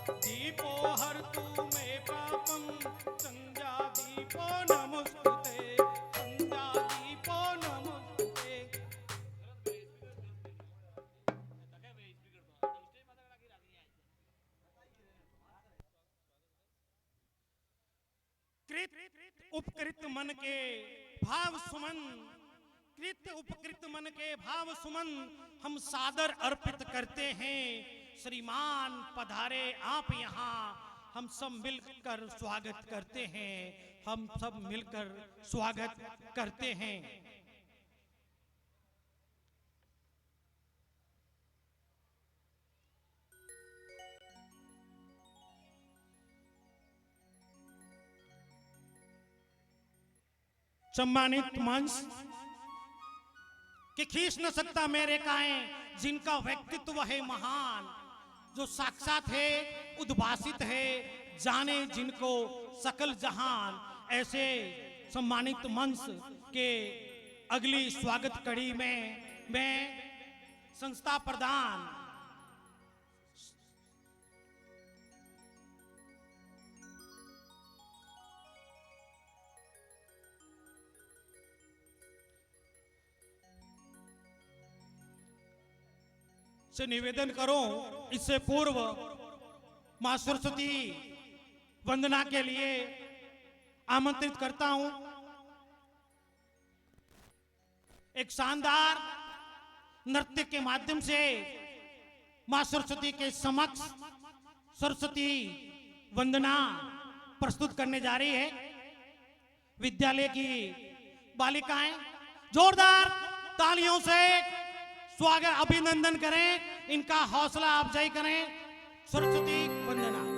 दीपो हरतु मे पापं संध्या दीपो नमोस्तुते संध्या दीपो नमोस्तुते। कृत उपकृत मन के भाव सुमन, कृत उपकृत मन के भाव सुमन हम सादर अर्पित करते हैं। श्रीमान पधारे आप यहाँ, हम सब मिलकर स्वागत करते हैं, हम सब मिलकर स्वागत करते हैं। सम्मानित मंच कि खींच न सकता मेरे काएं जिनका व्यक्तित्व है महान, जो साक्षात है उद्भासित है जाने जिनको सकल जहान। ऐसे सम्मानित मंच के अगली स्वागत कड़ी में मैं संस्था प्रधान से निवेदन करूं, इससे पूर्व मां सरस्वती वंदना के लिए आमंत्रित करता हूं। एक शानदार नृत्य के माध्यम से मां सरस्वती के समक्ष सरस्वती वंदना प्रस्तुत करने जा रही है। विद्यालय की बालिकाएं जोरदार तालियों से स्वागत अभिनंदन करें, इनका हौसला अफजाई करें। सरस्वती वंदना।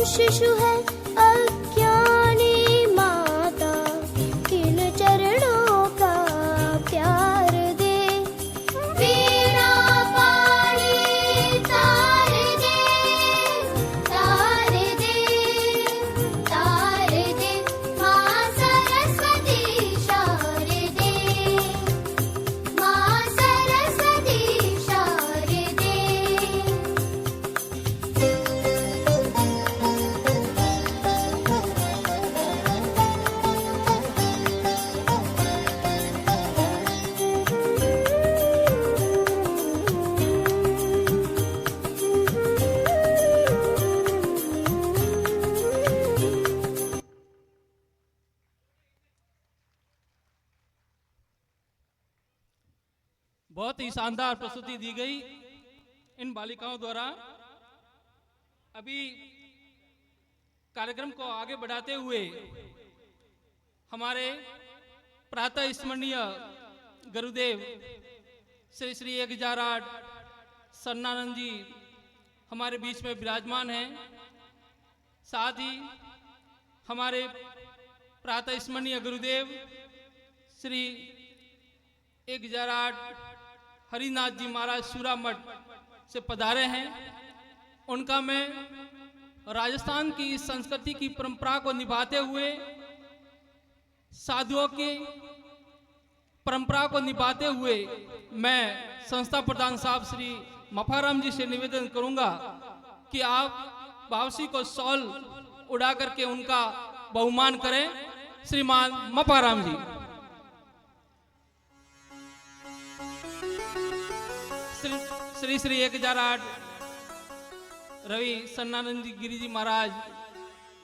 शिशु है अज्ञानी माता, इन चरणों का प्यार दे। वीणा पाणी तार दे, तार दे, तार दे। माँ सरस्वती शारदे, माँ सरस्वती शारदे। बहुत ही शानदार प्रस्तुति दी गई इन बालिकाओं द्वारा। अभी कार्यक्रम को आगे बढ़ाते हुए हमारे प्रातः स्मरणीय गुरुदेव श्री श्री 1008 सरनानंद जी हमारे बीच में विराजमान हैं। साथ ही हमारे प्रातः स्मरणीय गुरुदेव श्री 1008 हरिनाथ जी महाराज सूरा मठ से पधारे हैं। उनका मैं राजस्थान की संस्कृति की परंपरा को निभाते हुए, साधुओं की परंपरा को निभाते हुए मैं संस्था प्रधान साहब श्री मफाराम जी से निवेदन करूंगा कि आप बावसी को शॉल उड़ा करके उनका बहुमान करें। श्रीमान मफाराम जी। श्री श्री 1008 रवि सन्नानंद जी गिरी जी महाराज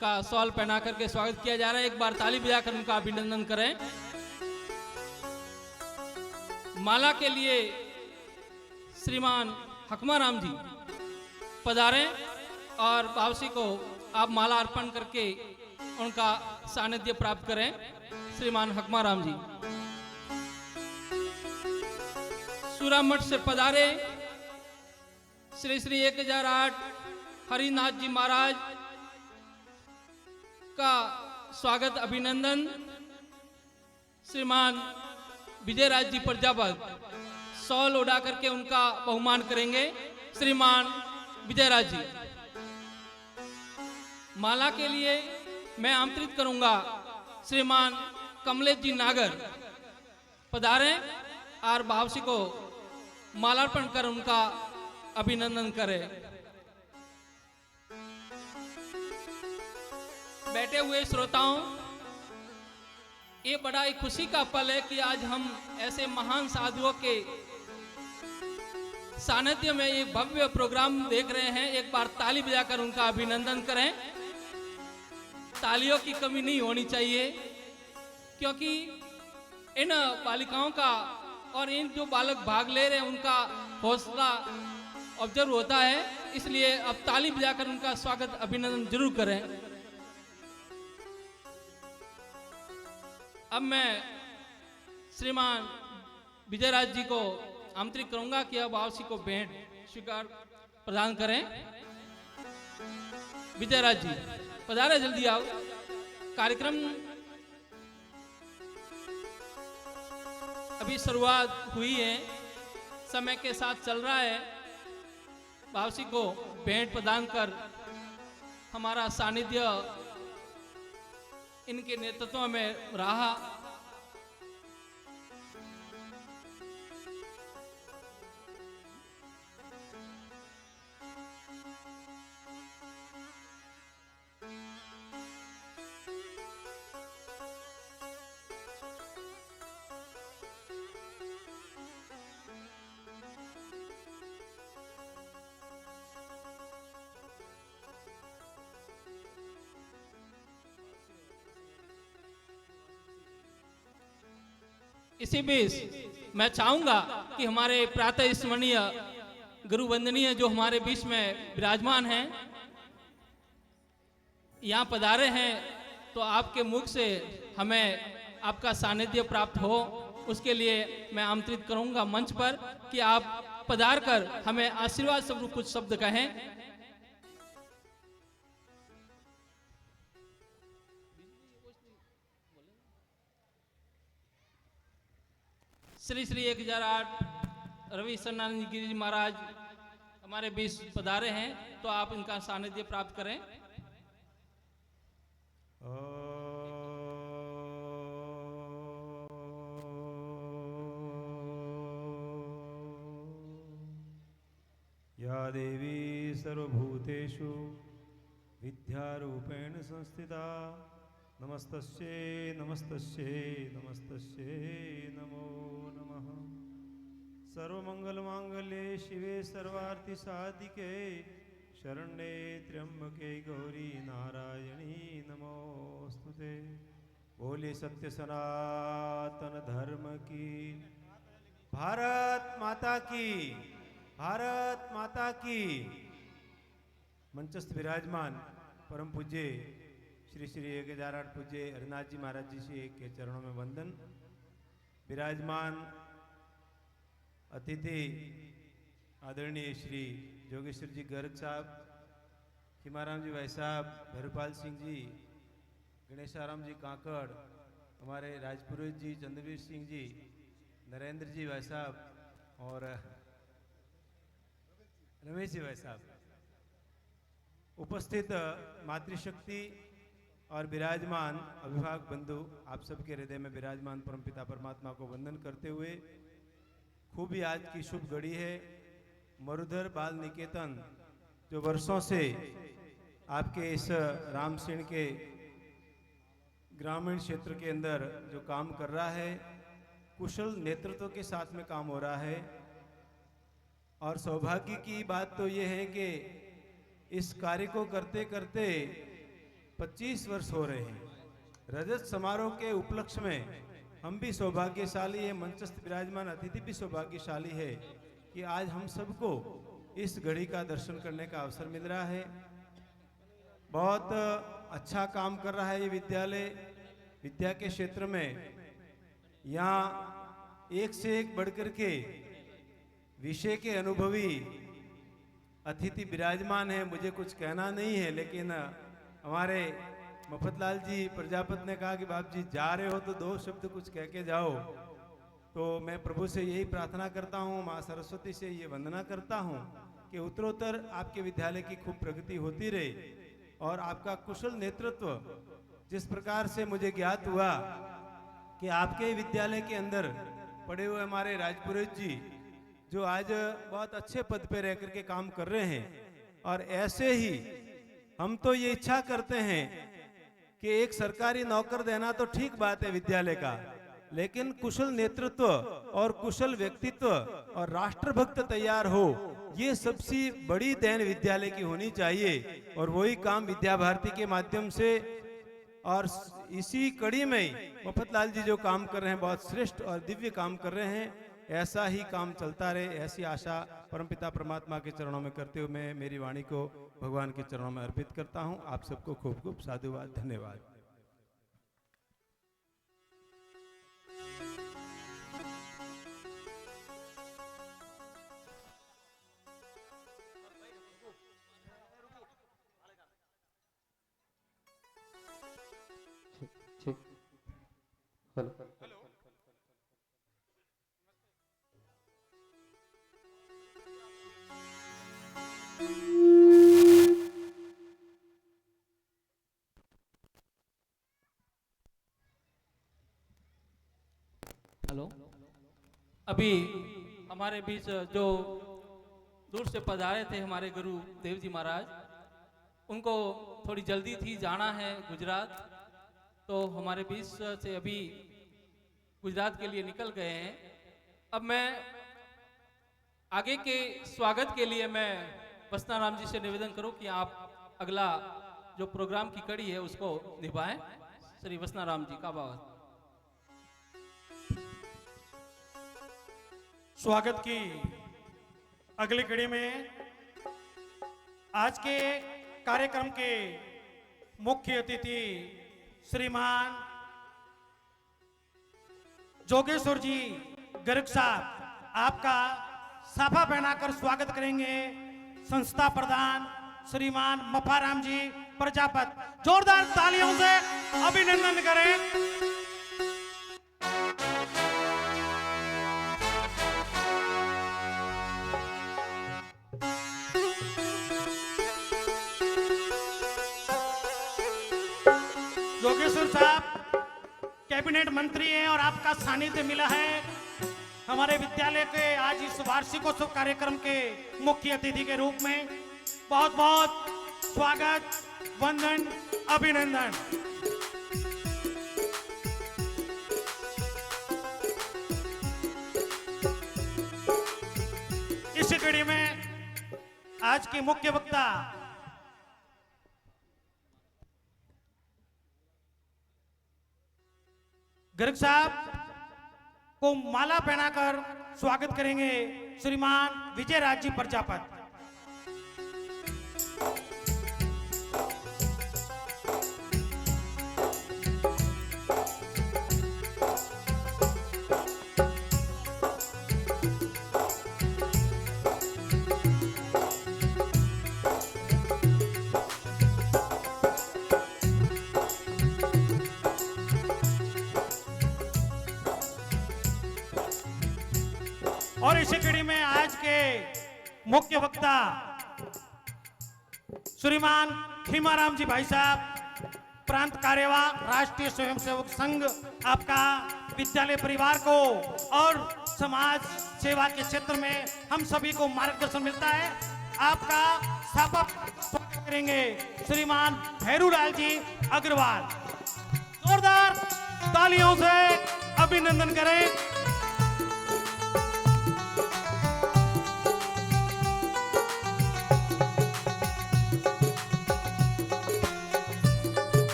का शॉल पहना करके स्वागत किया जा रहा है। एक बार ताली बजाकर उनका अभिनंदन करें। माला के लिए श्रीमान हकमाराम जी पधारें और बावसी को आप माला अर्पण करके उनका सानिध्य प्राप्त करें। श्रीमान हकमाराम जी। सूरामठ से पधारे श्री श्री 1008 हरिनाथ जी महाराज का स्वागत अभिनंदन श्रीमान विजयराज जी प्रजापत शॉल उड़ा करके उनका बहुमान करेंगे। श्रीमान विजयराज जी। माला के लिए मैं आमंत्रित करूंगा श्रीमान कमलेश जी नागर पधारें और बावसी को मालार्पण कर उनका अभिनंदन करें। बैठे हुए श्रोताओं, ये बड़ा ही खुशी का पल है कि आज हम ऐसे महान साधुओं के सानिध्य में एक भव्य प्रोग्राम देख रहे हैं। एक बार ताली बजाकर उनका अभिनंदन करें। तालियों की कमी नहीं होनी चाहिए, क्योंकि इन बालिकाओं का और इन जो बालक भाग ले रहे हैं उनका हौसला ऑब्जर्व होता है। इसलिए अब ताली बजाकर उनका स्वागत अभिनंदन जरूर करें। अब मैं श्रीमान विजयराज जी को आमंत्रित करूंगा कि अब बावसी को भेंट स्वीकार प्रदान करें। विजयराज जी पधारे, जल्दी आओ। कार्यक्रम अभी शुरुआत हुई है, समय के साथ चल रहा है। बावसी को भेंट प्रदान कर हमारा सानिध्य इनके नेतृत्व में रहा। इसी बीच मैं चाहूंगा कि हमारे प्रातः स्मरणीय गुरु वंदनीय जो हमारे बीच में विराजमान हैं, यहाँ पधारे हैं, तो आपके मुख से हमें आपका सानिध्य प्राप्त हो, उसके लिए मैं आमंत्रित करूंगा मंच पर कि आप पधार कर हमें आशीर्वाद स्वरूप कुछ शब्द कहें। श्री श्री 1008 रवि सन्नानंद गिरी जी महाराज हमारे बीच पधारे हैं, तो आप इनका सानिध्य प्राप्त करें। या देवी सर्वभूतेषु विद्यारूपेण संस्थिता नमस्तस्यै नमस्तस्यै नमस्तस्यै नमो नमः। सर्वमंगलमांगल्ये शिवे सर्वार्थिसाधिके शरण्ये त्र्यंबके गौरी नारायणी नमोस्तुते। बोले सत्य सनातन धर्म की, भारत माता की, भारत माता की। मंचस्थ विराजमान परम पूज्य श्री श्री 1008 पूज्य हरिनाथ जी महाराज जी से के चरणों में वंदन। विराजमान अतिथि आदरणीय श्री जोगेश्वर जी गर्ग साहब, खिमाराम जी भाई साहब, भैरूपाल सिंह जी, गणेशाराम जी काकड़, हमारे राजपुरोहित जी चंद्रवीर सिंह जी, नरेंद्र जी भाई साहब और रमेश जी भाई साहब, उपस्थित मातृशक्ति और विराजमान अभिभावक बंधु, आप सबके हृदय में विराजमान परमपिता परमात्मा को वंदन करते हुए, खूब ही आज की शुभ घड़ी है। मरुधर बाल निकेतन जो वर्षों से आपके इस रामसेन के ग्रामीण क्षेत्र के अंदर जो काम कर रहा है, कुशल नेतृत्व के साथ में काम हो रहा है। और सौभाग्य की बात तो ये है कि इस कार्य को करते करते 25 वर्ष हो रहे हैं। रजत समारोह के उपलक्ष्य में हम भी सौभाग्यशाली है, मंचस्थ विराजमान अतिथि भी सौभाग्यशाली है कि आज हम सबको इस घड़ी का दर्शन करने का अवसर मिल रहा है। बहुत अच्छा काम कर रहा है ये विद्यालय। विद्या के क्षेत्र में यहाँ एक से एक बढ़कर के विषय के अनुभवी अतिथि विराजमान है। मुझे कुछ कहना नहीं है, लेकिन हमारे मफतलाल जी प्रजापत ने कहा कि बाप जी जा रहे हो तो 2 शब्द कुछ कह के जाओ। तो मैं प्रभु से यही प्रार्थना करता हूँ, माँ सरस्वती से ये वंदना करता हूँ कि उत्तरोत्तर आपके विद्यालय की खूब प्रगति होती रहे और आपका कुशल नेतृत्व, जिस प्रकार से मुझे ज्ञात हुआ कि आपके विद्यालय के अंदर पढ़े हुए हमारे राजपुरोहित जी जो आज बहुत अच्छे पद पे रह करके काम कर रहे हैं, और ऐसे ही हम तो ये इच्छा करते हैं कि एक सरकारी नौकर देना तो ठीक बात है विद्यालय का, लेकिन कुशल नेतृत्व और कुशल व्यक्तित्व और राष्ट्रभक्त तैयार हो, ये सबसे बड़ी देन विद्यालय की होनी चाहिए। और वही काम विद्या भारती के माध्यम से और इसी कड़ी में मफतलाल जी जो काम कर रहे हैं, बहुत श्रेष्ठ और दिव्य काम कर रहे हैं। ऐसा ही काम चलता रहे, ऐसी आशा परमपिता परमात्मा के चरणों में करते हुए मैं मेरी वाणी को भगवान के चरणों में अर्पित करता हूं। आप सबको खूब खूब साधुवाद, धन्यवाद। हेलो। अभी हमारे बीच जो दूर से पधारे थे हमारे गुरु देव जी महाराज, उनको थोड़ी जल्दी थी, जाना है गुजरात, तो हमारे बीच से अभी गुजरात के लिए निकल गए हैं। अब मैं आगे के स्वागत के लिए मैं वसनाराम जी से निवेदन करूं कि आप अगला जो प्रोग्राम की कड़ी है उसको निभाएं। श्री वसनाराम जी का आभार। स्वागत की अगली कड़ी में आज के कार्यक्रम के मुख्य अतिथि श्रीमान जोगेश्वर जी गर्ग साहब आपका साफा पहनाकर स्वागत करेंगे। संस्था प्रधान श्रीमान मफाराम जी प्रजापत, जोरदार तालियों से अभिनंदन करें। जोगेश्वर साहब कैबिनेट मंत्री हैं और आपका सानिध्य मिला है हमारे विद्यालय के आज इस वार्षिकोत्सव कार्यक्रम के मुख्य अतिथि के रूप में। बहुत बहुत स्वागत, वंदन, अभिनंदन। इसी कड़ी में आज के मुख्य वक्ता गर्ग साहब को माला पहनाकर स्वागत करेंगे श्रीमान विजय राज जी प्रजापत। और इसी कड़ी में आज के मुख्य वक्ता श्रीमान खीमाराम जी भाई साहब, प्रांत कार्यवाह राष्ट्रीय स्वयंसेवक संघ आपका विद्यालय परिवार को और समाज सेवा के क्षेत्र में हम सभी को मार्गदर्शन मिलता है। आपका स्वागत करेंगे श्रीमान भैरूलाल जी अग्रवाल। जोरदार तालियों से अभिनंदन करें।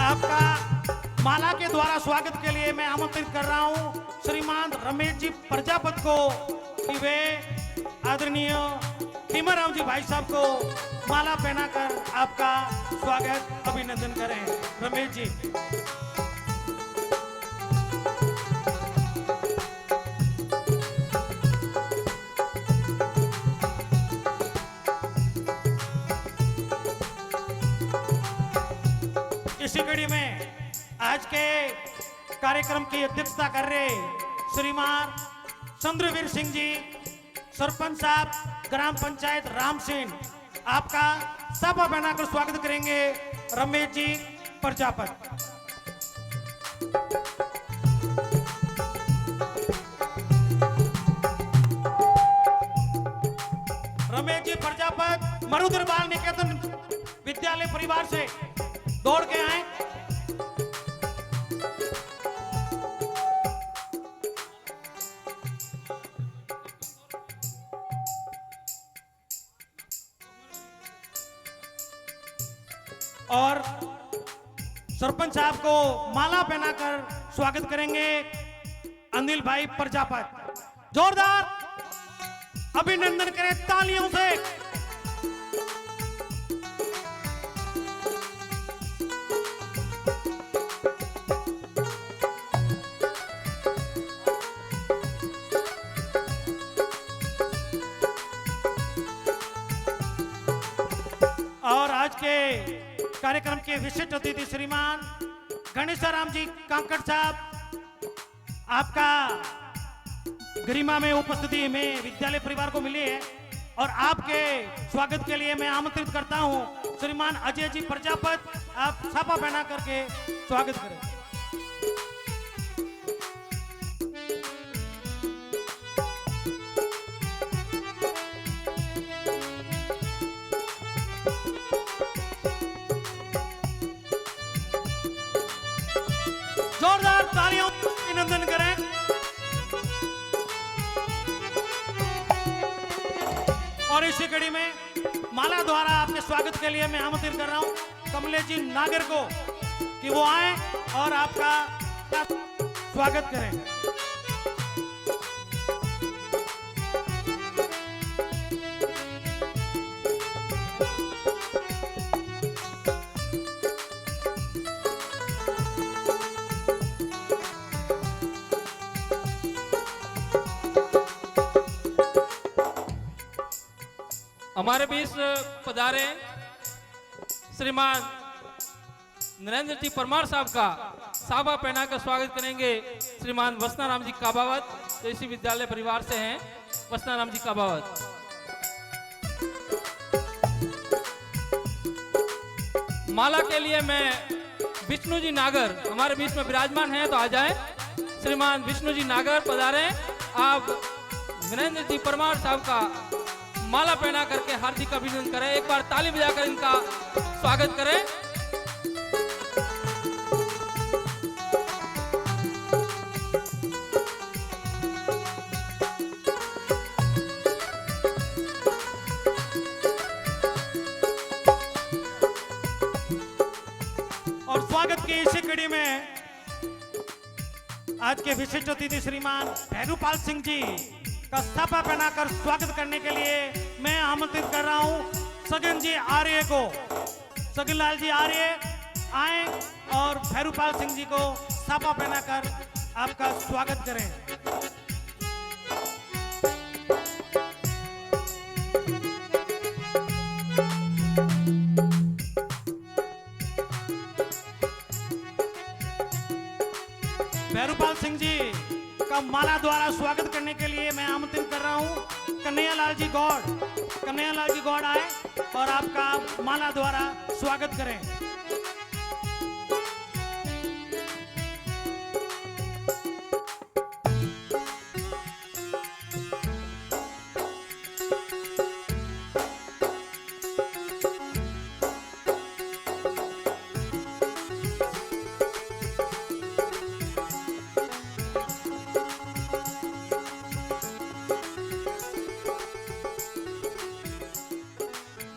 आपका माला के द्वारा स्वागत के लिए मैं आमंत्रित कर रहा हूं श्रीमान रमेश जी प्रजापत को कि वे आदरणीय खीमाराम जी भाई साहब को माला पहनाकर आपका स्वागत अभिनंदन करें। रमेश जी। इसी कड़ी में आज के कार्यक्रम की अध्यक्षता कर रहे श्रीमान चंद्रवीर सिंह जी, सरपंच साहब ग्राम पंचायत राम सिंह, आपका सभा बनाकर स्वागत करेंगे रमेश जी प्रजापत। रमेश जी प्रजापत मरुधर बाल निकेतन विद्यालय परिवार से दौड़ के आए। और सरपंच साहब को माला पहनाकर स्वागत करेंगे अनिल भाई प्रजापत। जोरदार अभिनंदन करें तालियों से। और आज के कार्यक्रम के विशिष्ट अतिथि श्रीमान गणेशाराम जी कांकड़ साहब, आपका गरिमा में उपस्थिति में विद्यालय परिवार को मिली है और आपके स्वागत के लिए मैं आमंत्रित करता हूं श्रीमान अजय जी प्रजापत, आप छापा पहना करके स्वागत करें। जोरदार तालियों से अभिनंदन करें। और इसी कड़ी में माला द्वारा आपके स्वागत के लिए मैं आमंत्रित कर रहा हूं कमलेश जी नागर को कि वो आए और आपका स्वागत करें। हमारे बीच पधारे श्रीमान नरेंद्र जी परमार साहब का साबा पहना कर स्वागत करेंगे श्रीमान वसनाराम जी काबावत, जो इसी विद्यालय परिवार से हैं। वसनाराम जी काबावत। माला के लिए मैं विष्णु जी नागर हमारे बीच में विराजमान हैं, तो आ जाएं। श्रीमान विष्णु जी नागर पधारे, आप नरेंद्र जी परमार साहब का माला पहना करके हार्दिक अभिनंदन करें। एक बार ताली बजाकर इनका स्वागत करें। और स्वागत की इसी कड़ी में आज के विशिष्ट अतिथि श्रीमान भैरूपाल सिंह जी का स्थापा पहनाकर स्वागत करने के लिए मैं आमंत्रित कर रहा हूं सगन जी आर्य को। सगन लाल जी आर्य आए और भैरूपाल सिंह जी को स्थापा पहनाकर आपका स्वागत करें। भैरूपाल सिंह जी का माला द्वारा स्वागत करने के लिए मैं आमंत्रित कर रहा हूं कन्हैयालाल जी गौड़। कन्हैयालाल जी गौड़ आए और आपका माला द्वारा स्वागत करें।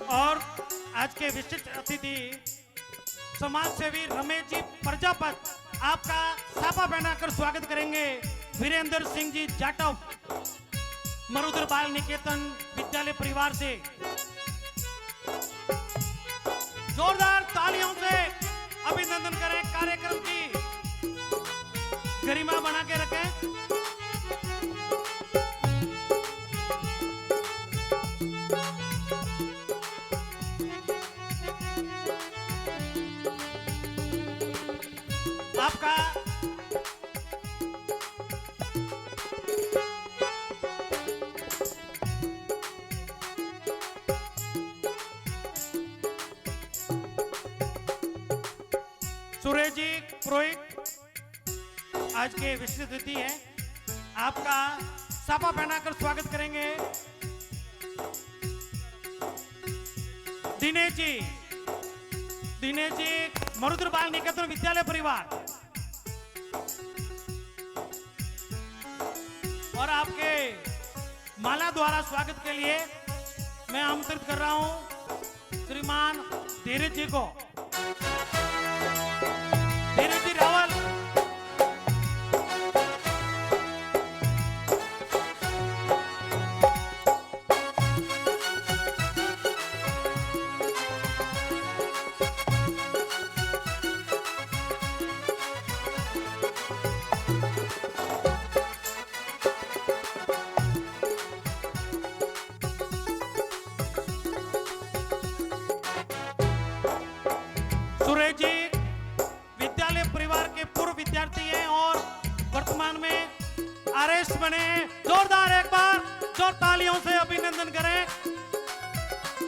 और आज के विशिष्ट अतिथि समाज सेवी रमेश जी प्रजापत आपका साफा पहनाकर स्वागत करेंगे। वीरेंद्र सिंह जी जाटव मरुद्र बाल निकेतन विद्यालय परिवार से जोरदार तालियों से अभिनंदन करें। कार्यक्रम की गरिमा बना के रखें। आपका सुरेश जी पुरोहित आज के विशिष्ट अतिथि हैं। आपका साफा पहनाकर स्वागत करेंगे। दिनेश जी मरुद्र बाल निकेतन विद्यालय परिवार और आपके माला द्वारा स्वागत के लिए मैं आमंत्रित कर रहा हूं श्रीमान धीरज जी को। धीरज जी रावल सुरेश जी विद्यालय परिवार के पूर्व विद्यार्थी हैं और वर्तमान में आरएस बने हैं। जोरदार एक बार जोर तालियों से अभिनंदन करें।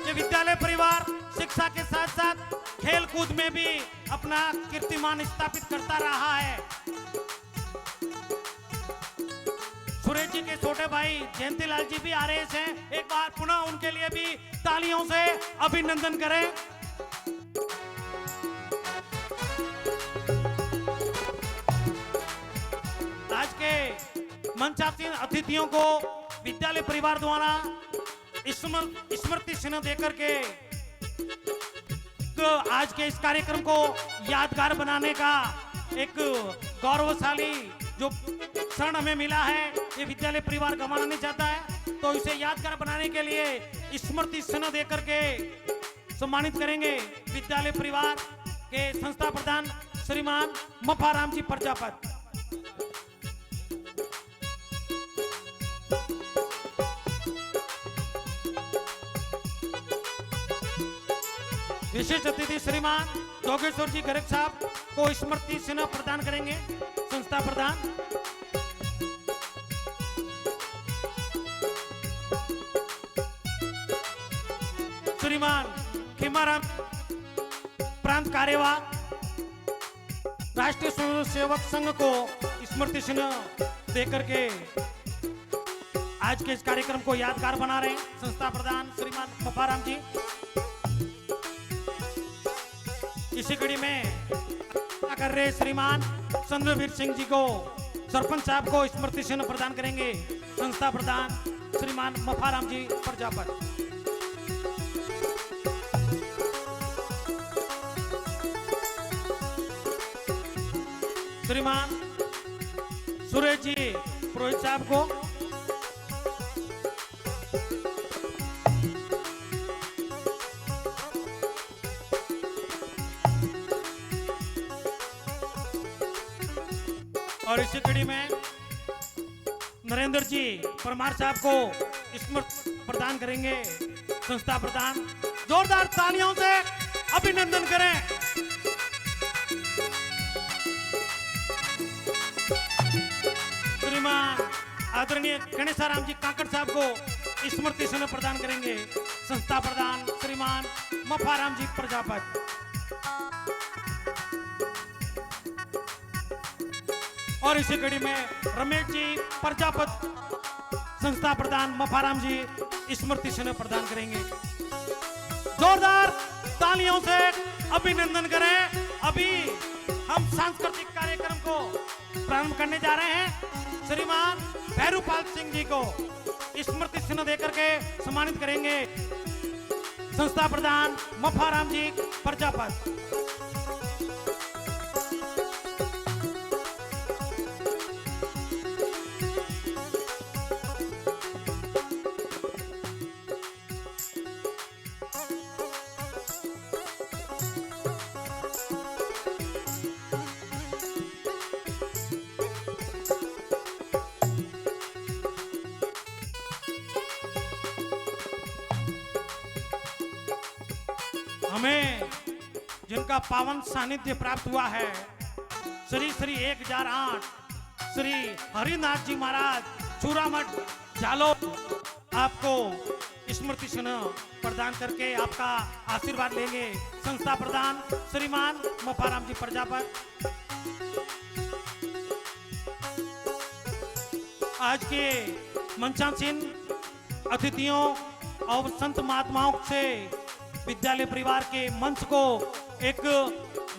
ये विद्यालय परिवार शिक्षा के साथ साथ खेल कूद में भी अपना कीर्तिमान स्थापित करता रहा है। सुरेश जी के छोटे भाई जयंतीलाल जी भी आरएस हैं। एक बार पुनः उनके लिए भी तालियों से अभिनंदन करें। आज के मंचासीन अतिथियों को विद्यालय परिवार द्वारा स्मृति चिन्ह देकर के तो आज के इस कार्यक्रम को यादगार बनाने का एक गौरवशाली जो क्षण हमें मिला है, ये विद्यालय परिवार गंवाना नहीं चाहता है। तो इसे यादगार बनाने के लिए स्मृति चिन्ह देकर के सम्मानित करेंगे विद्यालय परिवार के संस्था प्रधान श्रीमान मफाराम जी प्रजापत। विशिष्ट अतिथि श्रीमान जोगेश्वर जी गर्ग साहब को स्मृति चिन्ह प्रदान करेंगे संस्था प्रधान। श्रीमान खीमाराम प्रांत कार्यवाह राष्ट्रीय स्वयं सेवक संघ को स्मृति चिन्ह देकर के आज के इस कार्यक्रम को यादगार बना रहे हैं संस्था प्रधान श्रीमान मफाराम जी। इसी कड़ी में कर रहे श्रीमान चंद्रवीर सिंह जी को सरपंच साहब को स्मृति चिन्ह प्रदान करेंगे संस्था प्रधान श्रीमान मफाराम जी प्रजापत। श्रीमान सुरेश जी पुरोहित साहब को। और इसी कड़ी में नरेंद्र जी परमार साहब को स्मृति प्रदान करेंगे, संस्था प्रदान। जोरदार तालियों से अभिनंदन करें। श्रीमान आदरणीय गणेशाराम जी काकड़ साहब को स्मृति चिन्ह प्रदान करेंगे, संस्था प्रदान श्रीमान मफाराम जी प्रजापति। और इसी कड़ी में रमेश जी प्रजापति संस्था प्रधान मफाराम जी स्मृति चिन्ह प्रदान करेंगे। जोरदार तालियों से अभिनंदन करें। अभी हम सांस्कृतिक कार्यक्रम को प्रारंभ करने जा रहे हैं। श्रीमान भैरूपाल सिंह जी को स्मृति चिन्ह देकर के सम्मानित करेंगे, संस्था प्रधान मफाराम जी प्रजापति। हमें जिनका पावन सानिध्य प्राप्त हुआ है, श्री श्री 1008 श्री हरिनाथ जी महाराज चूरामठ जालोर, आपको स्मृति चिन्ह प्रदान करके आपका आशीर्वाद लेंगे, संस्था प्रधान श्रीमान मफाराम जी प्रजापति। आज के मंचासीन अतिथियों और संत महात्माओं से विद्यालय परिवार के मंच को एक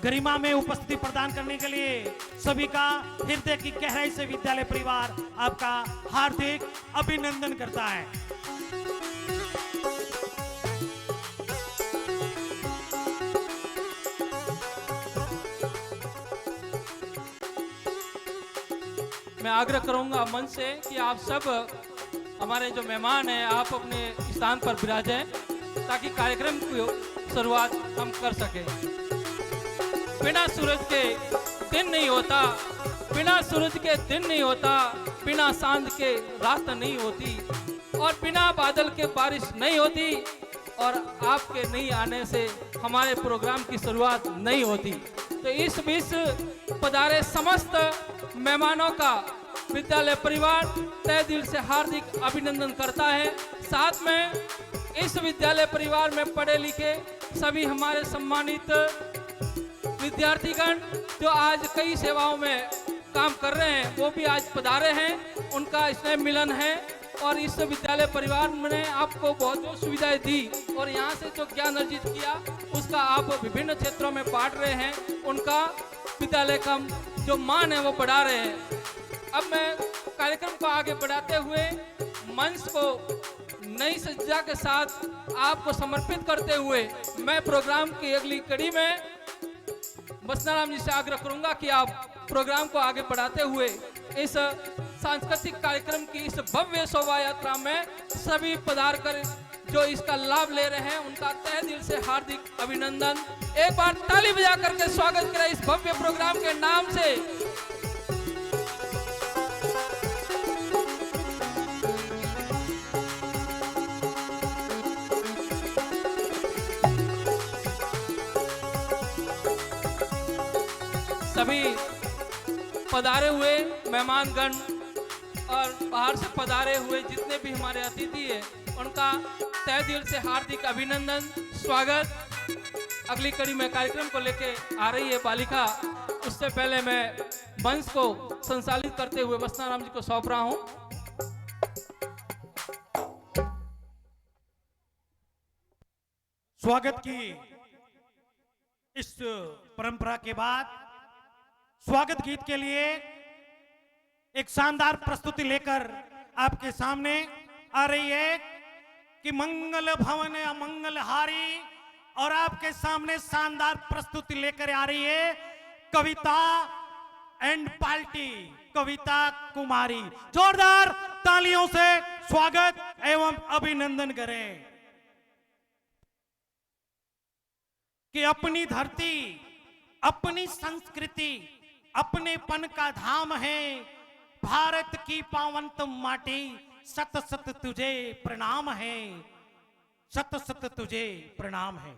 गरिमा में उपस्थिति प्रदान करने के लिए सभी का हृदय की गहराई से विद्यालय परिवार आपका हार्दिक अभिनंदन करता है। मैं आग्रह करूंगा मंच से कि आप सब हमारे जो मेहमान हैं आप अपने स्थान पर विराजें ताकि कार्यक्रम की शुरुआत हम कर सकें। बिना सूरज के दिन नहीं होता, बिना सूरज के दिन नहीं होता, बिना चांद के रात नहीं होती, और बिना बादल के बारिश नहीं होती, और आपके नहीं आने से हमारे प्रोग्राम की शुरुआत नहीं होती। तो इस बीच पधारे समस्त मेहमानों का विद्यालय परिवार तहे दिल से हार्दिक अभिनंदन करता है। साथ में इस विद्यालय परिवार में पढ़े लिखे सभी हमारे सम्मानित विद्यार्थीगण जो आज कई सेवाओं में काम कर रहे हैं वो भी आज पधारे हैं, उनका स्नेह मिलन है। और इस विद्यालय परिवार ने आपको बहुत जो सुविधाएं दी और यहाँ से जो ज्ञान अर्जित किया उसका आप विभिन्न क्षेत्रों में बांट रहे हैं, उनका विद्यालय का जो मान है वो बढ़ा रहे हैं। अब मैं कार्यक्रम को आगे बढ़ाते हुए मंच को नई सज्जा के साथ आपको समर्पित करते हुए मैं प्रोग्राम की अगली कड़ी में बसनाराम जी से आग्रह करूंगा कि आप प्रोग्राम को आगे बढ़ाते हुए इस सांस्कृतिक कार्यक्रम की इस भव्य शोभा यात्रा में सभी पधार कर जो इसका लाभ ले रहे हैं उनका तहे दिल से हार्दिक अभिनंदन। एक बार ताली बजा करके स्वागत करें इस भव्य प्रोग्राम के नाम से। सभी पधारे हुए मेहमानगण और बाहर से पधारे हुए जितने भी हमारे अतिथि हैं उनका तहे दिल से हार्दिक अभिनंदन, स्वागत। अगली कड़ी में कार्यक्रम को लेके आ रही है बालिका, उससे पहले मैं मंच को संचालित करते हुए बसनाराम जी को सौंप रहा हूं। स्वागत की इस परंपरा के बाद स्वागत गीत के लिए एक शानदार प्रस्तुति लेकर आपके सामने आ रही है कि मंगल भवन अमंगलहारी, और आपके सामने शानदार प्रस्तुति लेकर आ रही है कविता एंड पार्टी। कविता कुमारी। जोरदार तालियों से स्वागत एवं अभिनंदन करें कि अपनी धरती, अपनी संस्कृति, अपनेपन का धाम है, भारत की पावनतम माटी, सत सत तुझे प्रणाम है, सत सत तुझे प्रणाम है।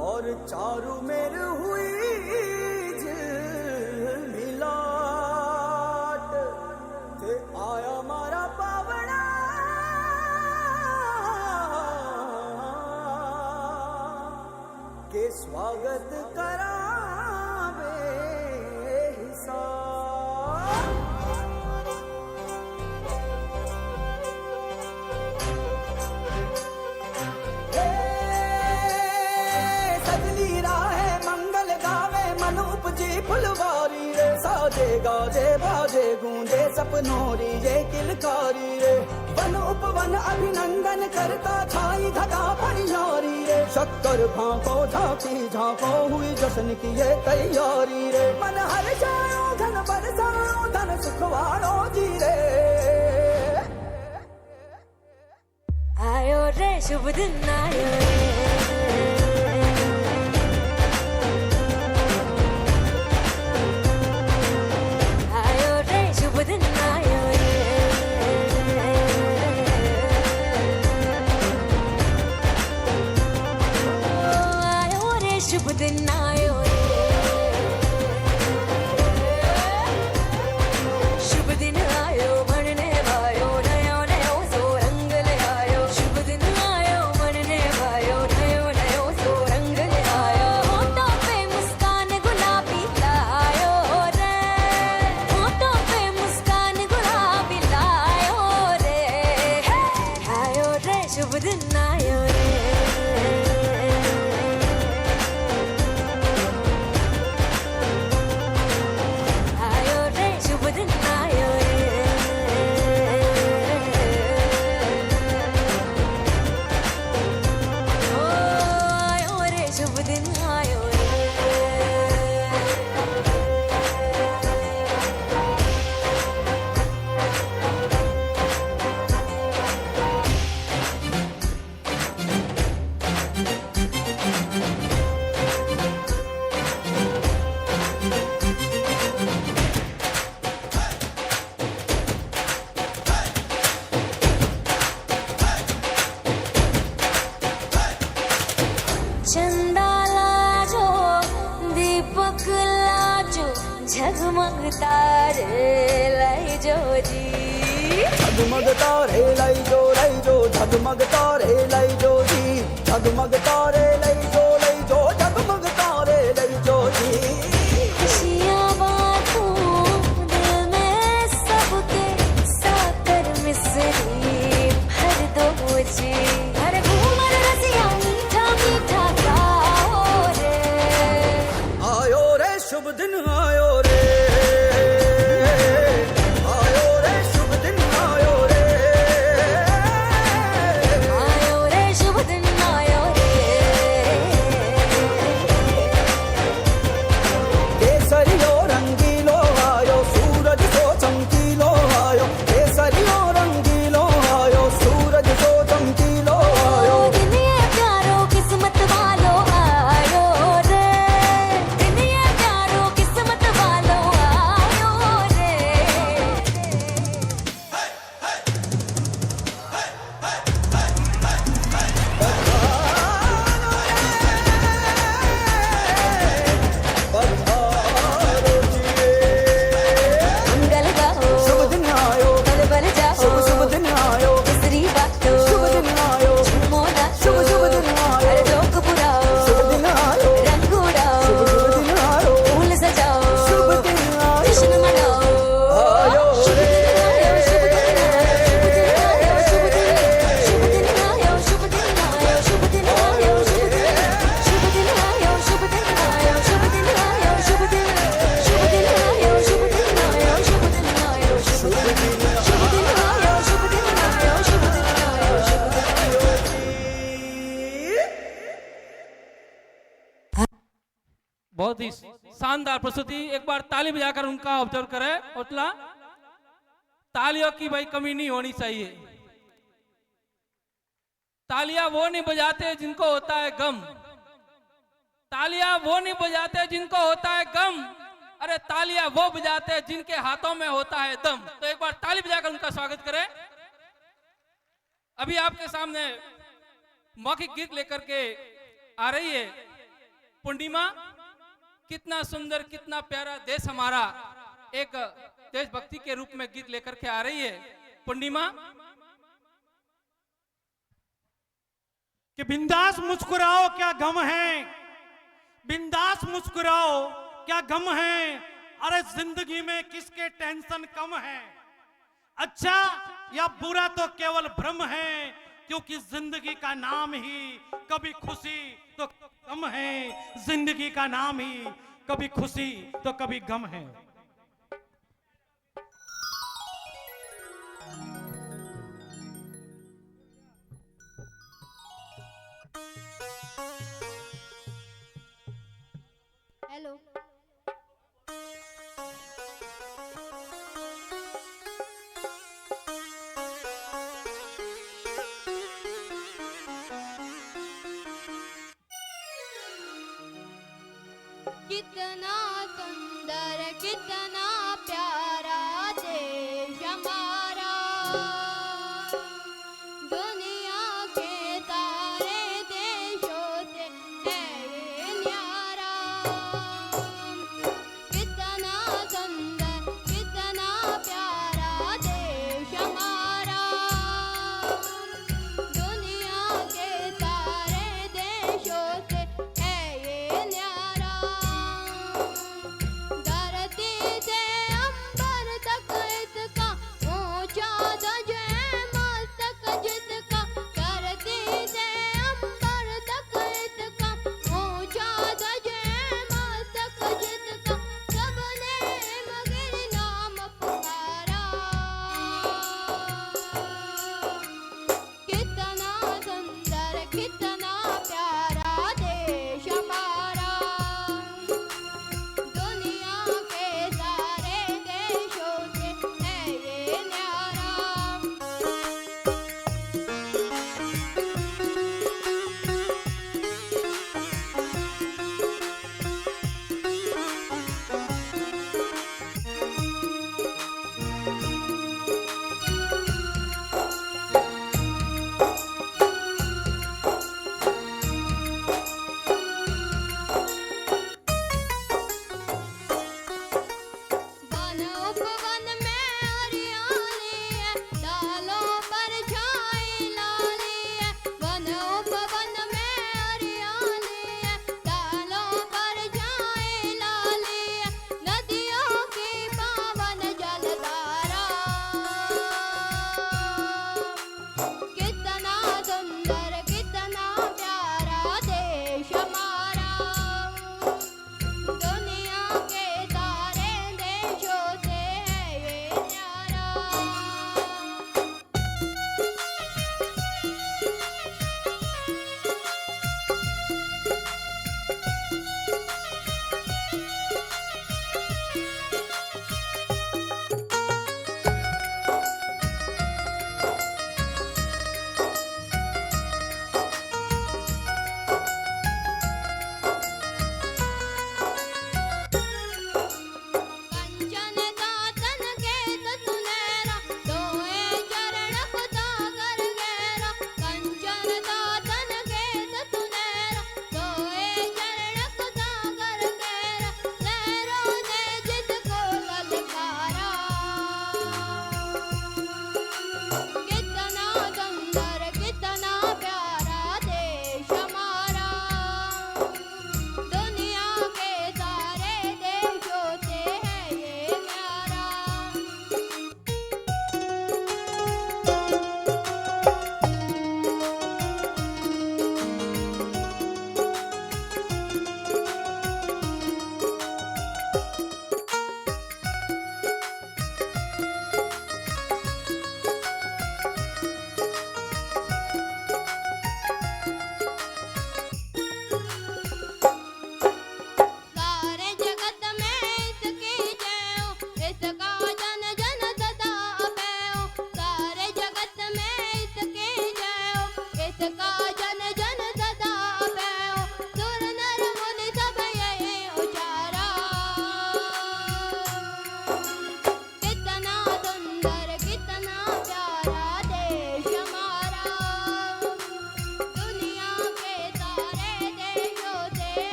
और चारू मेर हुई झिलमिलाट ते आया मारा पावड़ा के स्वागत करावे हिसाब। फुलवारी रे साजे गाजे बाजे गूंजे सपनोरी ये किलकारी रे, वन उपवन अभिनंदन करता छाई धगा परियारी रे, शक्कर भांको झांकी झांको हुई जश्न की ये तैयारी रे, मन हर जाओ धन बरसाओ धन सुखवाड़ो जी रे। आयो रे शुभ दिन आयो रे, दिन आयो रे, आयो रे शुभ दिन आयो रे, शुभ दिन आयो बनने वायो नयो नयो सो रंग ले आयो, शुभ दिन आयो बनने वायो नयो नयो सो रंग ले आयो, होठों पे मुस्कान गुलाबी लायो रे, होठों पे मुस्कान गुलाबी लायो रे, आयो रे शुभ दिन आयो रे, आयो रे शुभ दिन आयो रे, ओ आयो रे शुभ दिन आयो रे। चंदा लाजो दीपक लाजो झगमग तारे लाई जो जी, झगमग तारे लाई जो झगमग तारे लाई जो जी, झगमग तारे लाई जो झगमग तारे लाई जो जी। खुशियाँ बांटूं दिल में सबके साकर मिसरी भर दो जी, हर घूमर रसिया मीठा मीठा गाओ रे, आयो रे शुभ दिन आयो रे, आयो रे शुभ दिन आयो रे, आयो रे शुभ दिन आयो रे, बहुत ही शानदार प्रस्तुति, एक बार ताली बजाकर उनका ऑब्जर्व करें। ओतला, तालियों की भाई कमी नहीं होनी चाहिए। तालियां वो नहीं बजाते जिनको होता है गम, तालियां वो नहीं बजाते जिनको होता है गम, अरे तालियां वो बजाते हैं जिनके हाथों में होता है दम। तो एक बार ताली बजाकर उनका स्वागत करें। अभी आपके सामने मौखिक गीत लेकर के आ रही है पूर्णिमा। कितना सुंदर, कितना प्यारा देश हमारा, एक देशभक्ति के रूप में गीत लेकर के आ रही है पूर्णिमा। कि बिंदास मुस्कुराओ क्या गम है, बिंदास मुस्कुराओ क्या गम है, अरे जिंदगी में किसके टेंशन कम है। अच्छा या बुरा तो केवल भ्रम है, क्योंकि जिंदगी का नाम ही कभी खुशी तो गम है, जिंदगी का नाम ही कभी खुशी तो कभी गम है। हेलो। कितना सुंदर, कितना प्यारा देश हमारा, दुनिया के सारे देशों से है ये न्यारा। कितना सुंदर, कितना प्यारा देश हमारा, दुनिया के सारे देशों से है ये न्यारा। धरती से अंबर तक इसका ऊंचा ध्वज है मस्तक जिसका, धरती से अंबर तक इसका ऊंचा ध्वज है मस्तक जिसका, सबने मगर नाम पुकारा। कितना सुंदर, कितना प्यारा देश हमारा, दुनिया के सारे देशों से है ये न्यारा।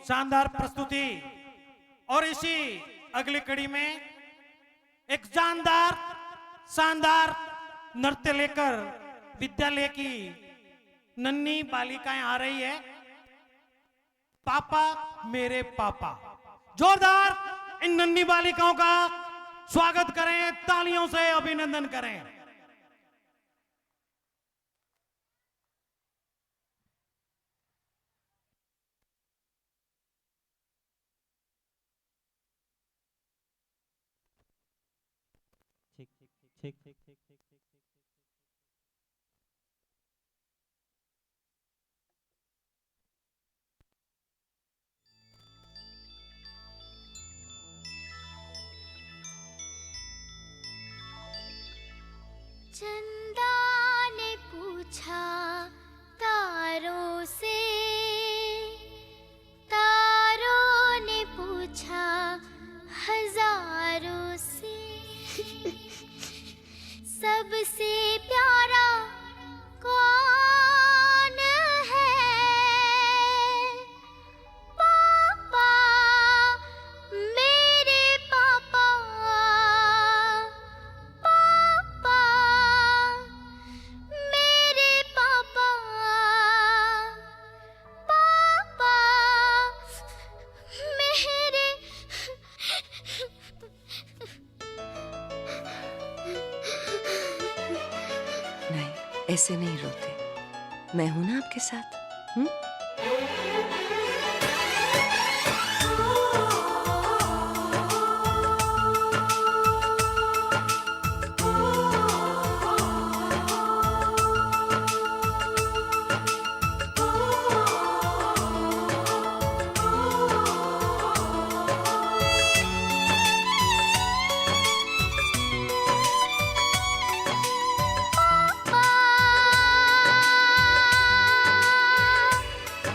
शानदार प्रस्तुति और इसी अगली कड़ी में एक शानदार नृत्य लेकर विद्यालय की नन्ही बालिकाएं आ रही है। पापा मेरे पापा, जोरदार इन नन्ही बालिकाओं का स्वागत करें, तालियों से अभिनंदन करें। चंदा ने पूछा तारों से, तारों ने पूछा हजारों से, सबसे प्यारा कौन है? पापा मेरे पापा, पापा मेरे पापा, पापा मेरे। नहीं, ऐसे नहीं रोते। मैं हूं ना आपके साथ।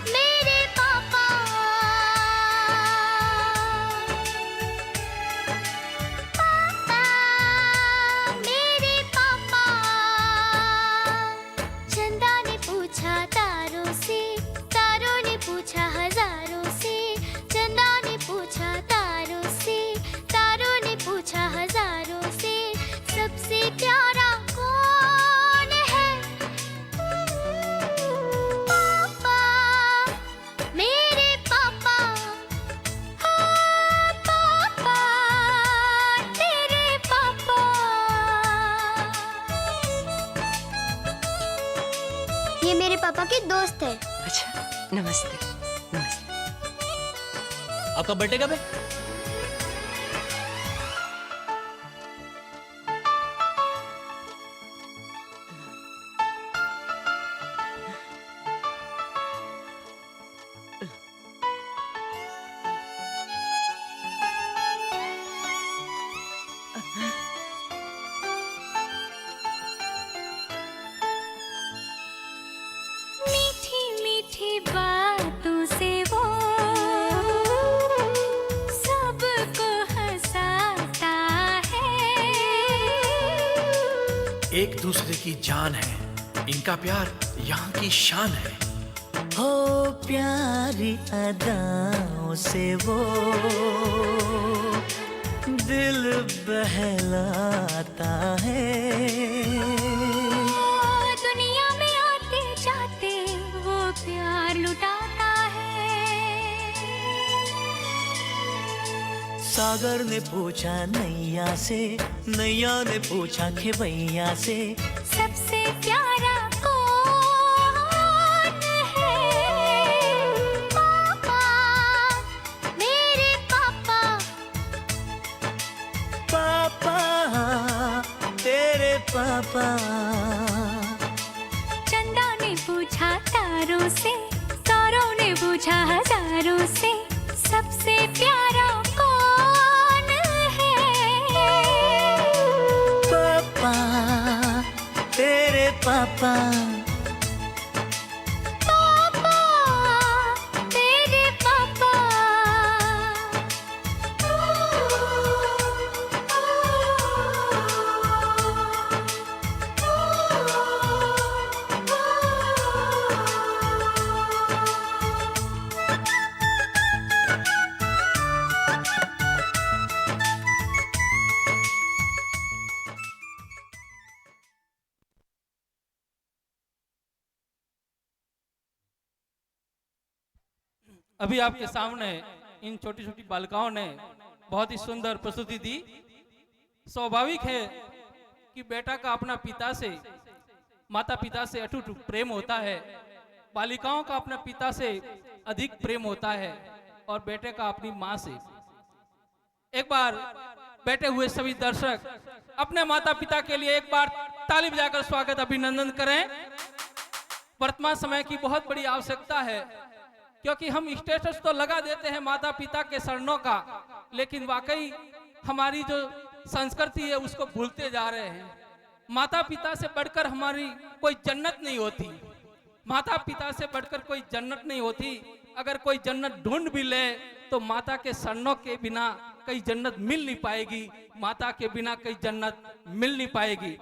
मेरे पापा, पापा मेरे पापा। चंदा ने पूछा तारों से, तारों ने पूछा हजारों से, चंदा ने पूछा तारों से, तारों ने पूछा हजारों से, सबसे प्यारा कौन है? पापा मेरे पापा, पापा तेरे पापा। ये मेरे पापा की दोस्त है। अच्छा, नमस्ते। नमस्ते। आपका बर्थडे कब है? मीठी मीठी बातों से वो सबको हंसाता है। एक दूसरे की जान है, इनका प्यार यहाँ की शान है। हो प्यारी अदाओं से वो दिल बहलाता है। दुनिया में आते जाते वो प्यार लुटाता है। सागर ने पूछा नैया से, नैया ने पूछा खेवैया से, सबसे प्यारा कौन है? पापा मेरे पापा, पापा तेरे पापा। चंदा ने पूछा तारों से, तारों ने पूछा हजारों से, सबसे प्यारा कौन है? पापा तेरे पापा। पापा तेरे पापा। अभी आपके सामने इन छोटी छोटी बालिकाओं ने बहुत ही सुंदर प्रस्तुति दी। स्वाभाविक है कि बेटा का अपना पिता से, माता पिता से अटूट प्रेम होता है। बालिकाओं का अपने पिता से अधिक प्रेम होता है और बेटे का अपनी माँ से। एक बार बैठे हुए सभी दर्शक अपने माता पिता के लिए एक बार ताली बजाकर स्वागत अभिनंदन करें। वर्तमान समय की बहुत बड़ी आवश्यकता है, क्योंकि हम स्टेटस तो लगा देते हैं माता पिता के चरणों का, लेकिन वाकई हमारी जो संस्कृति है उसको भूलते जा रहे हैं। माता पिता से बढ़कर हमारी कोई जन्नत नहीं होती, माता पिता से बढ़कर कोई जन्नत नहीं होती। अगर कोई जन्नत ढूंढ भी ले तो माता के चरणों के बिना कई जन्नत मिल नहीं पाएगी, माता के बिना कई जन्नत मिल नहीं पाएगी।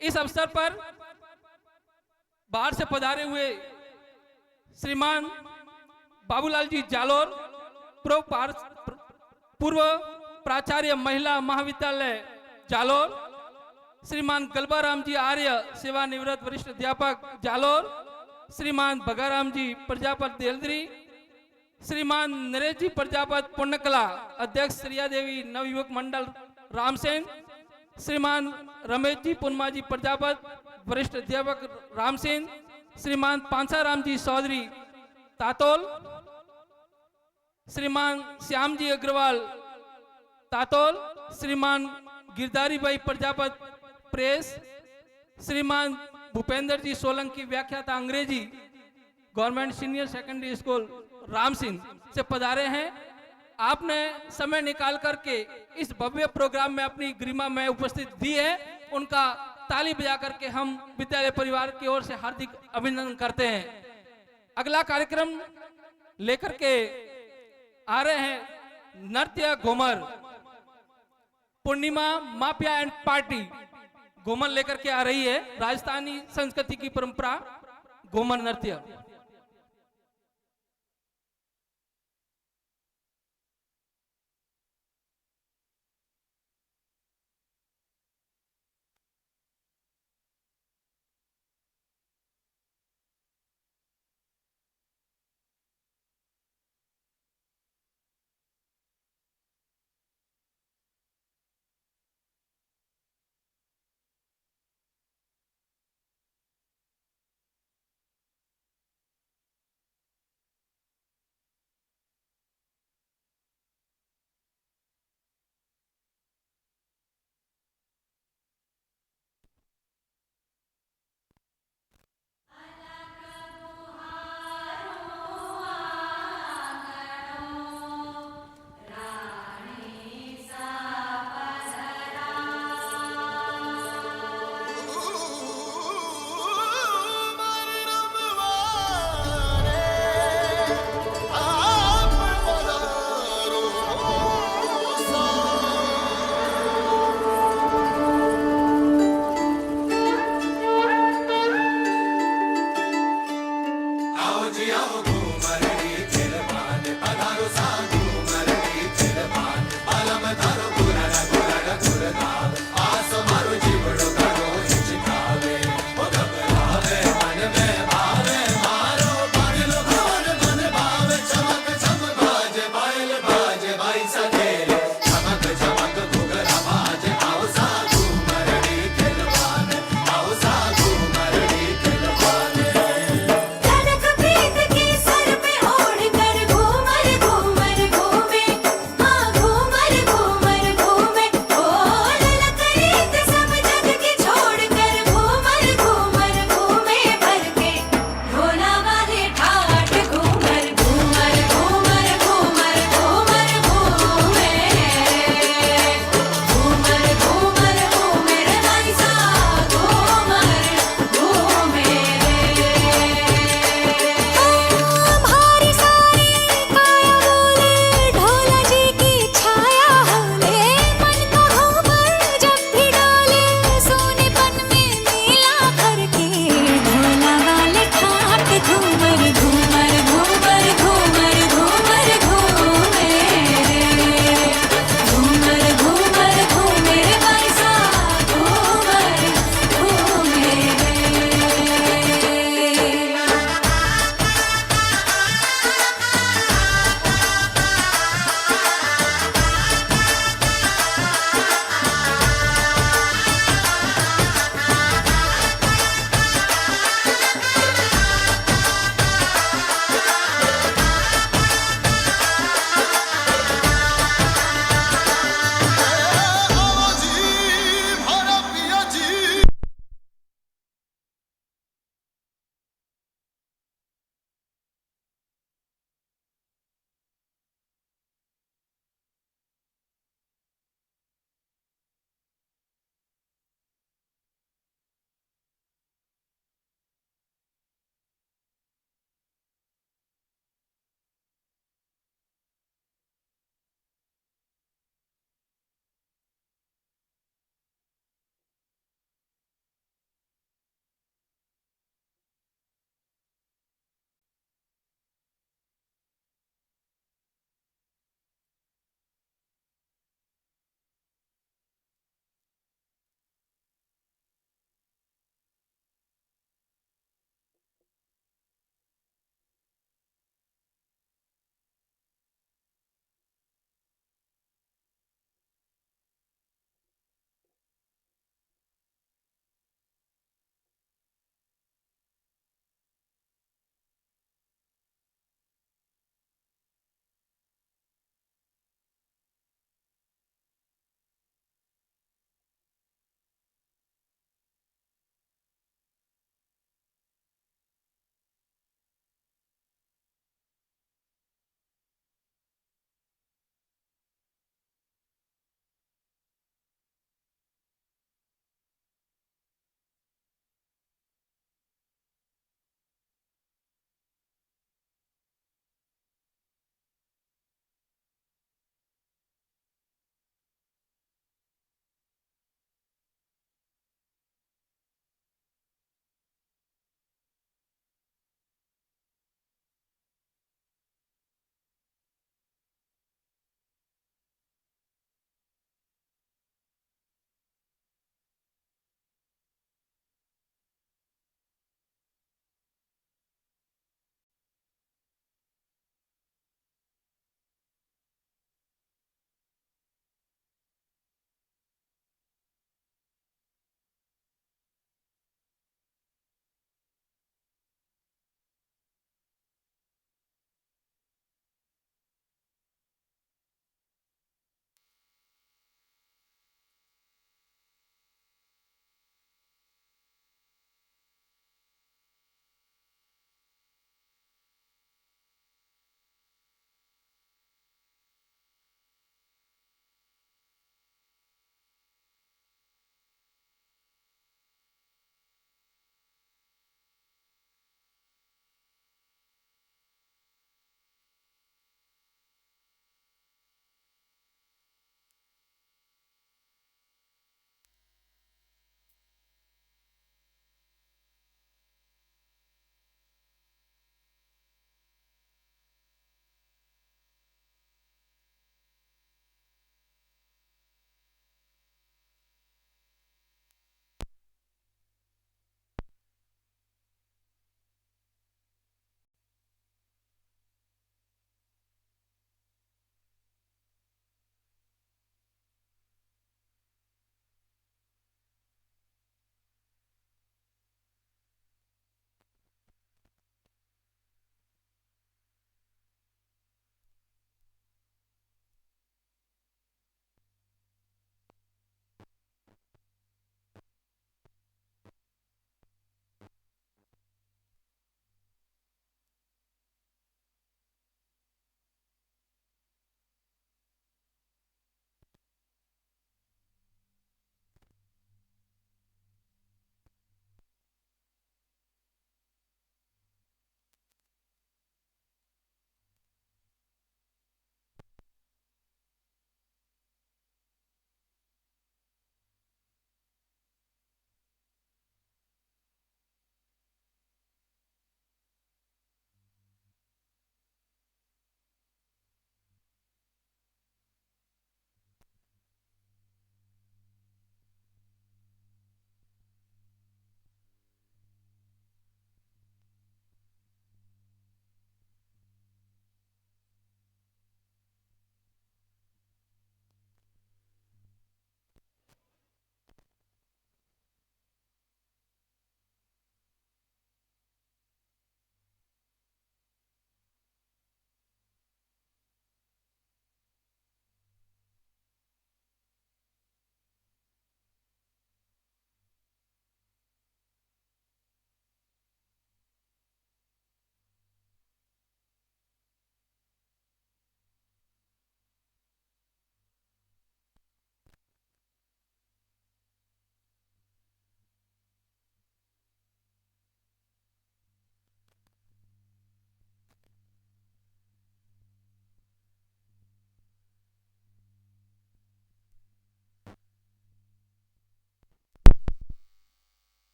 इस अवसर पर बाहर से पधारे हुए श्रीमान बाबूलाल जी जालोर, पूर्व प्राचार्य महिला महाविद्यालय जालोर, श्रीमान गलबाराम जी आर्य सेवानिवृत्त वरिष्ठ अध्यापक जालोर, श्रीमान भगाराम जी प्रजापत देलद्री, श्रीमान नरेश जी प्रजापत पुण्यकला अध्यक्ष श्रिया देवी नवयुवक मंडल रामसेन, श्रीमान रमेश जी पुन्मा जी प्रजापत वरिष्ठ अध्यापक रामसेन, श्रीमान पांसाराम जी चौधरी तातोल, श्रीमान श्याम जी अग्रवाल तातोल, श्रीमान गिरधारी भाई प्रजापत प्रेस, श्रीमान भूपेंद्र जी सोलंकी व्याख्याता अंग्रेजी government senior secondary school Ramsingh से पधारे हैं। आपने समय निकाल करके इस भव्य प्रोग्राम में अपनी गरिमा में उपस्थित दी है, उनका ताली बजा करके हम विद्यालय परिवार की ओर से हार्दिक अभिनंदन करते हैं। अगला कार्यक्रम लेकर के आ रहे हैं नृत्य घूमर, पूर्णिमा माफिया एंड पार्टी घूमर लेकर के आ रही है। राजस्थानी संस्कृति की परंपरा घूमर नृत्य।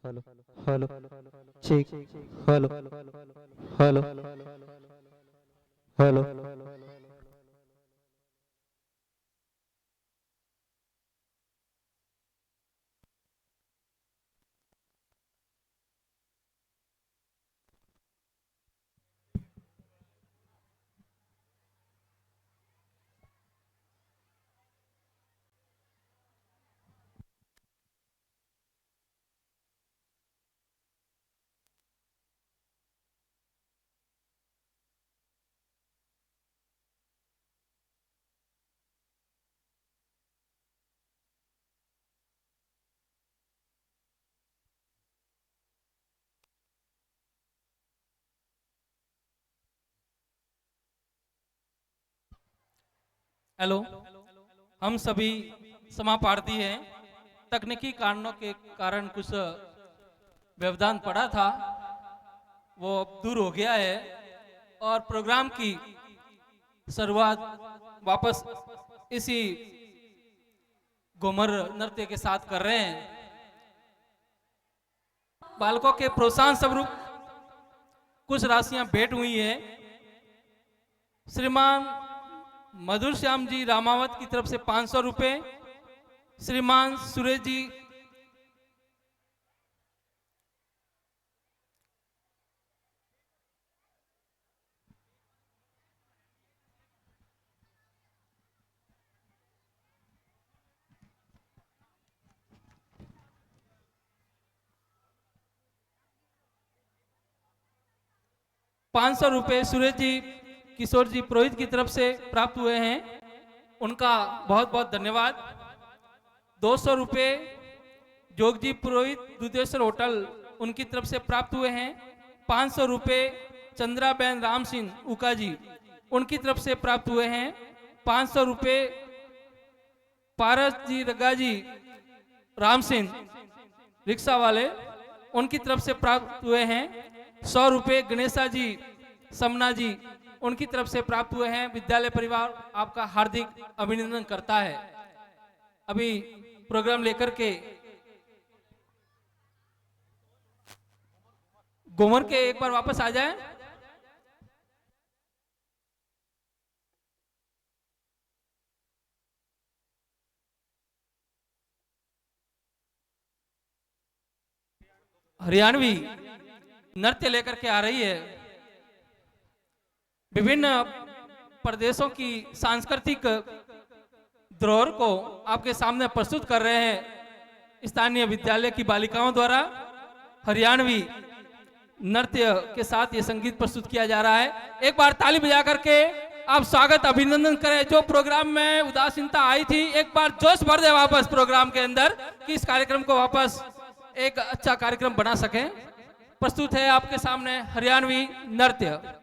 Hello check hello hello hello hello, हम सभी समापार्थी हैं। तकनीकी कारणों के कारण कुछ व्यवधान पड़ा था, वो अब दूर हो गया है और प्रोग्राम की शुरुआत वापस इसी घूमर नृत्य के साथ कर रहे हैं। बालकों के प्रोत्साहन स्वरूप कुछ राशियां भेंट हुई हैं। श्रीमान मधुर श्याम जी रामावत की तरफ से 500 रुपए, श्रीमान सुरेश जी ₹500 सुरेश जी किशोर जी पुरोहित की तरफ से प्राप्त हुए हैं, उनका बहुत बहुत धन्यवाद। 200 रुपये जोगजी पुरोहित दुधेश्वर होटल उनकी तरफ से प्राप्त हुए हैं। 500 रुपये चंद्राबेन राम सिंह उका जी उनकी तरफ से प्राप्त हुए हैं। 500 रुपये पारस जी रग्गा जी राम सिंह रिक्शा वाले उनकी तरफ से प्राप्त हुए हैं। 100 रुपये गणेशा जी समना जी उनकी तरफ से प्राप्त हुए हैं। विद्यालय परिवार आपका हार्दिक अभिनंदन करता है। अभी प्रोग्राम लेकर के गोमर के एक बार वापस आ जाए। हरियाणवी नृत्य लेकर के आ रही है। विभिन्न प्रदेशों की सांस्कृतिक धरोहर को आपके सामने प्रस्तुत कर रहे हैं स्थानीय विद्यालय की बालिकाओं द्वारा। हरियाणवी नृत्य के साथ ये संगीत प्रस्तुत किया जा रहा है। एक बार ताली बजा करके आप स्वागत अभिनंदन करें। जो प्रोग्राम में उदासीनता आई थी, एक बार जोश भर दे वापस प्रोग्राम के अंदर कि इस कार्यक्रम को वापस एक अच्छा कार्यक्रम बना सकें। प्रस्तुत है आपके सामने हरियाणवी नृत्य।